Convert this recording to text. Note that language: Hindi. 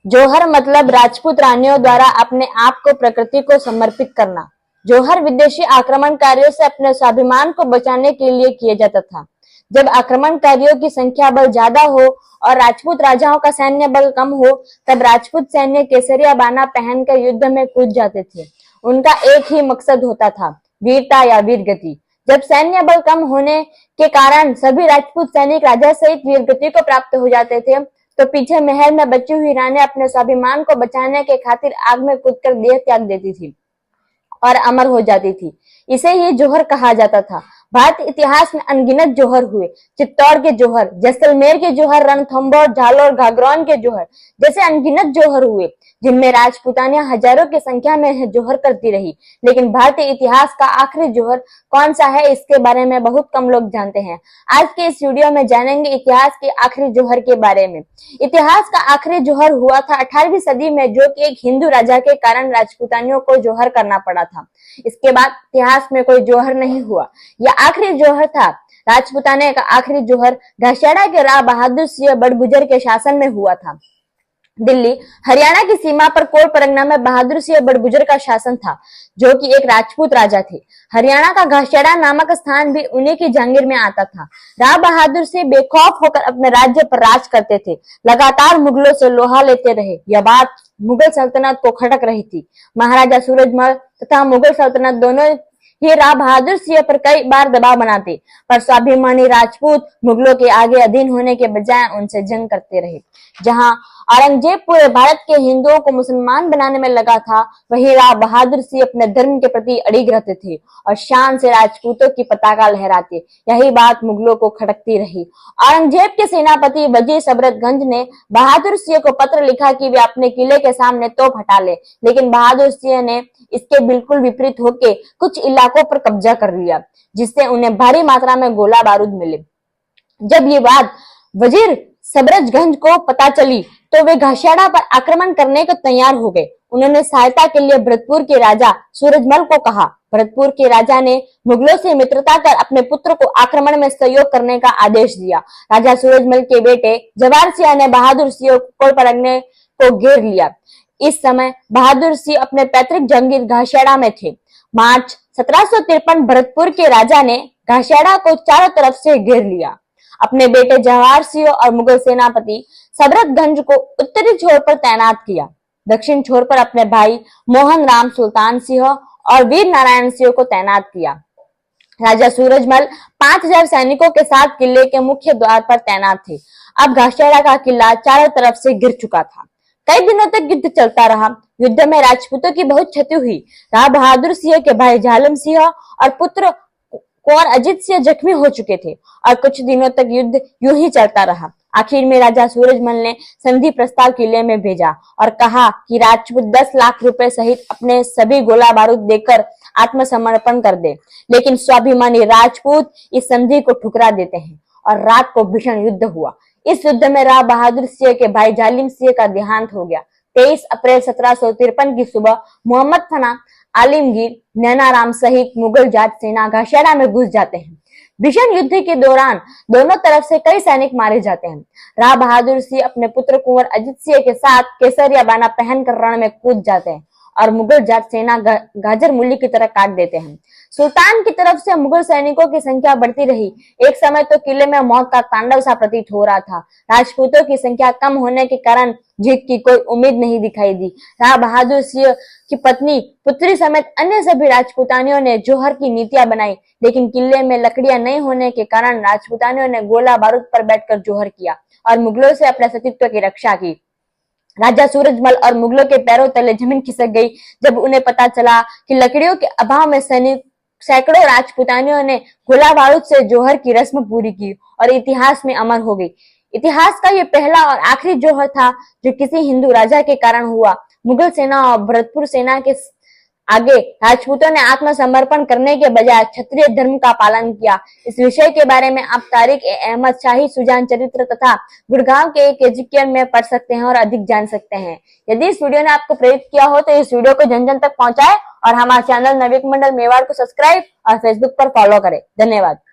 जौहर मतलब राजपूत रानियों द्वारा अपने आप को प्रकृति को समर्पित करना। जौहर विदेशी आक्रमणकारियों से अपने स्वाभिमान को बचाने के लिए किया जाता था। जब आक्रमणकारियों की संख्या बल ज्यादा हो और राजपूत राजाओं का सैन्य बल कम हो, तब राजपूत सैन्य केसरिया बाना पहनकर युद्ध में कूद जाते थे। उनका एक ही मकसद होता था, वीरता या वीरगति। जब सैन्य बल कम होने के कारण सभी राजपूत सैनिक राजा सहित वीरगति को प्राप्त हो जाते थे, तो पीछे महल में बची हुई रानी अपने स्वाभिमान को बचाने के खातिर आग में कूदकर देह त्याग देती थी और अमर हो जाती थी। इसे ही जौहर कहा जाता था। भारतीय इतिहास में अनगिनत जौहर हुए। चित्तौड़ के जौहर, जैसलमेर के जौहर, रणथंभौर, जालौर, घाघरौन के जौहर जैसे अनगिनत जौहर हुए, जिनमें राजपूतानियां हजारों की संख्या में जौहर करती रही। लेकिन भारतीय इतिहास का आखिरी जौहर कौन सा है, इसके बारे में बहुत कम लोग जानते हैं। आज के इस वीडियो में जानेंगे इतिहास के आखिरी जौहर के बारे में। इतिहास का आखिरी जौहर हुआ था 18वीं सदी में, जो कि एक हिंदू राजा के कारण राजपूतानियों को जौहर करना पड़ा था। इसके बाद इतिहास में कोई जौहर नहीं हुआ। यह आखिरी जौहर था। राजपूताने का आखिरी जौहर घाटशेड़ा के राव बहादुर सिंह बड़गुजर के शासन में हुआ था। दिल्ली हरियाणा की सीमा पर कोल परगना में बहादुर सिंह बड़गुजर का शासन था, जो कि एक राजपूत राजा थे। हरियाणा का घाटशेड़ा नामक स्थान भी उन्हीं की जागीर में आता था। राव बहादुर सिंह बेखौफ होकर अपने राज्य पर राज करते थे, लगातार मुगलों से लोहा लेते रहे। यह बात मुगल सल्तनत को खटक रही थी। महाराजा सूरजमल तथा मुगल सल्तनत दोनों ही राव बहादुर सिंह पर कई बार दबाव बनाते, पर स्वाभिमानी राजपूत मुगलों के आगे अधीन होने के बजाय उनसे जंग करते रहे। जहां औरंगजेब पूरे भारत के हिंदुओं को मुसलमान बनाने में लगा था, वहीं राव बहादुर सिंह अपने धर्म के प्रति अड़िग रहते थे और शान से राजपूतों की पताका लहराते। यही बात मुगलों को खटकती रही। औरंगजेब के सेनापति वजीर सब्रतगंज ने बहादुर सिंह को पत्र लिखा कि वे अपने किले के सामने तोप हटा ले, लेकिन बहादुर सिंह ने इसके बिल्कुल विपरीत होकर कुछ इलाकों पर कब्जा कर लिया, जिससे उन्हें भारी मात्रा में गोला बारूद मिले। जब ये बात वजीर सब्रतगंज को पता चली, तो वे घाटशेड़ा पर आक्रमण करने को तैयार हो गए। उन्होंने सहायता के लिए भरतपुर के राजा सूरजमल को कहा। भरतपुर के राजा ने मुगलों से मित्रता कर अपने पुत्र को आक्रमण में सहयोग करने का आदेश दिया। राजा सूरजमल के बेटे जवाहर सिंह ने बहादुर सिंह कोल परगने को घेर लिया। इस समय बहादुर सिंह अपने पैतृक जागीर घाटशेड़ा में थे। मार्च 1753 भरतपुर के राजा ने घाटशेड़ा को चारों तरफ से घेर लिया। अपने बेटे जवाहर सिंह और मुगल सेनापति सब्रतगंज को उत्तरी छोर पर तैनात किया। दक्षिण छोर पर अपने भाई मोहन राम सुल्तान सिंह और वीर नारायण सिंह को तैनात किया। राजा सूरजमल 5000 सैनिकों के साथ किले के मुख्य द्वार पर तैनात थे। अब घाटशेड़ा का किला चारों तरफ से घिर चुका था। कई दिनों तक युद्ध चलता रहा। युद्ध में राजपूतों की बहुत क्षति हुई। राव बहादुर सिंह के भाई जालम सिंह और पुत्र कुंवर अजित सिंह जख्मी हो चुके थे और कुछ दिनों तक युद्ध यूं ही चलता रहा। आखिर में राजा सूरजमल ने संधि प्रस्ताव किले में भेजा और कहा कि राजपूत 10 लाख रुपए सहित अपने सभी गोला बारूद देकर आत्मसमर्पण कर दे। लेकिन स्वाभिमानी राजपूत इस संधि को ठुकरा देते हैं और रात को भीषण युद्ध हुआ। इस युद्ध में राव बहादुर सिंह के भाई जालिम सिंह का देहांत हो गया। 23 अप्रैल 1753 की सुबह मोहम्मद फना, आलमगीर, नैनाराम सहित मुगल जाट सेना घाटशेड़ा में घुस जाते हैं। भीषण युद्ध के दौरान दोनों तरफ से कई सैनिक मारे जाते हैं। राव बहादुर सिंह अपने पुत्र कुंवर अजित सिंह के साथ केसरिया बाना पहनकर रण में कूद जाते हैं और मुगल जाट सेना गाजर मूली की तरह काट देते हैं। सुल्तान की तरफ से मुगल सैनिकों की संख्या बढ़ती रही। एक समय तो किले में मौत का तांडव सा प्रतीत हो रहा था। राजपूतों की संख्या कम होने के कारण जीत की कोई उम्मीद नहीं दिखाई दी। राव बहादुर सिंह की पत्नी, पुत्री समेत अन्य सभी राजपूतानियों ने जौहर की नीतियां बनाई, लेकिन किले में लकड़ियां नहीं होने के कारण राजपूतानियों ने गोला बारूद पर बैठकर जौहर किया और मुगलों से अपने अस्तित्व की रक्षा की। राजा सूरजमल और मुगलों के पैरों तले जमीन खिसक गई जब उन्हें पता चला कि लकड़ियों के अभाव में सैकड़ों राजपूतानियों ने गोला बारूद से जौहर की रस्म पूरी की और इतिहास में अमर हो गई। इतिहास का यह पहला और आखिरी जौहर था जो किसी हिंदू राजा के कारण हुआ। मुगल सेना और भरतपुर सेना के आगे राजपूतों ने आत्मसमर्पण करने के बजाय क्षत्रिय धर्म का पालन किया। इस विषय के बारे में आप तारिक अहमद शाही सुजान चरित्र तथा गुड़गांव के एक एजुकेशन में पढ़ सकते हैं और अधिक जान सकते हैं। यदि इस वीडियो ने आपको प्रेरित किया हो तो इस वीडियो को जन जन तक पहुंचाएं और हमारे चैनल नवयुग मंडल मेवाड़ को सब्सक्राइब और फेसबुक पर फॉलो करें। धन्यवाद।